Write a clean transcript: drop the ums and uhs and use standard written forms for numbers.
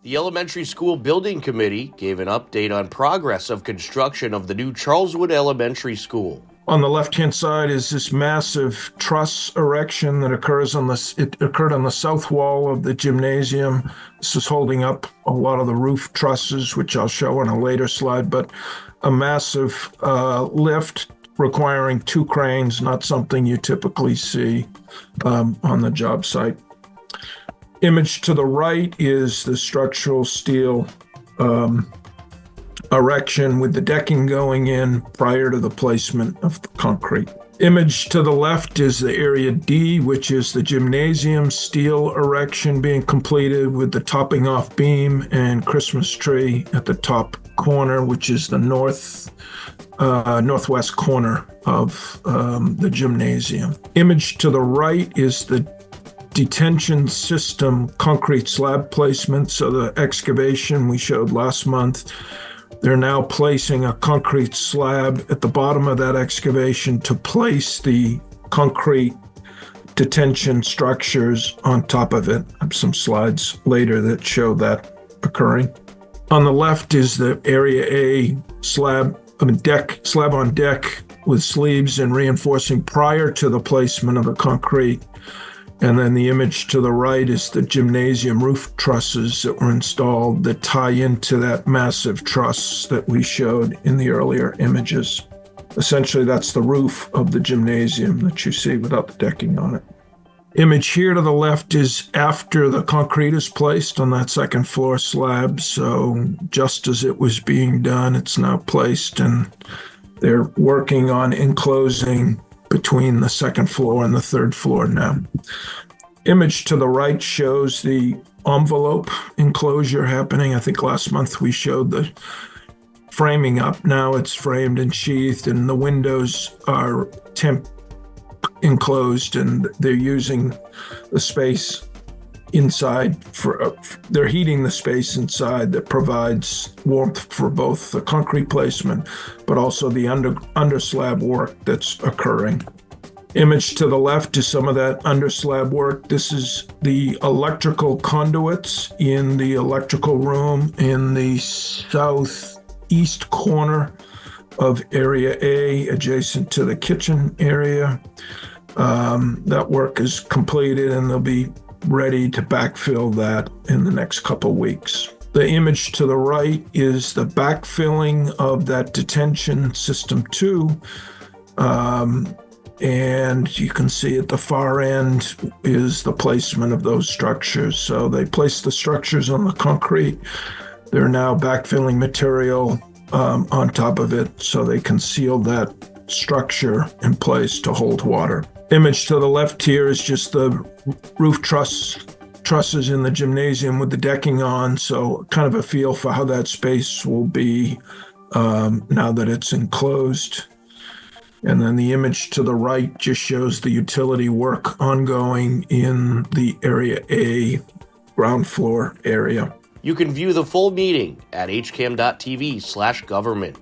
The Elementary School Building Committee gave an update on progress of construction of the new Charleswood Elementary School. On the left-hand side is this massive truss erection that occurred on the south wall of the gymnasium. This is holding up a lot of the roof trusses, which I'll show on a later slide, but a massive lift requiring 2 cranes, not something you typically see on the job site. Image to the right is the structural steel erection with the decking going in prior to the placement of the concrete. Image to the left is the area D, which is the gymnasium steel erection being completed with the topping off beam and Christmas tree at the top corner, which is the northwest corner of the gymnasium. Image to the right is the detention system concrete slab placement. So the excavation we showed last month, they're now placing a concrete slab at the bottom of that excavation to place the concrete detention structures on top of it. I have some slides later that show that occurring. On the left is the area A slab on deck with sleeves and reinforcing prior to the placement of the concrete. And then the image to the right is the gymnasium roof trusses that were installed that tie into that massive truss that we showed in the earlier images. Essentially, that's the roof of the gymnasium that you see without the decking on it. Image here to the left is after the concrete is placed on that second floor slab. So just as it was being done, it's now placed, and they're working on enclosing between the second floor and the third floor now. Image to the right shows the envelope enclosure happening. I think last month we showed the framing up. Now it's framed and sheathed, and the windows are temp enclosed, and they're using the space inside they're heating the space inside that provides warmth for both the concrete placement but also the under slab work that's occurring. Image to the left is some of that under slab work. This is the electrical conduits in the electrical room in the southeast corner of area A, adjacent to the kitchen area. That work is completed, and they'll be ready to backfill that in the next couple weeks. The image to the right is the backfilling of that detention system 2. And you can see at the far end is the placement of those structures. So they placed the structures on the concrete. They're now backfilling material on top of it so they can seal that structure in place to hold water. Image to the left here is just the roof trusses in the gymnasium with the decking on, so kind of a feel for how that space will be now that it's enclosed. And then the image to the right just shows the utility work ongoing in the area A ground floor area. You can view the full meeting at hcam.tv/government.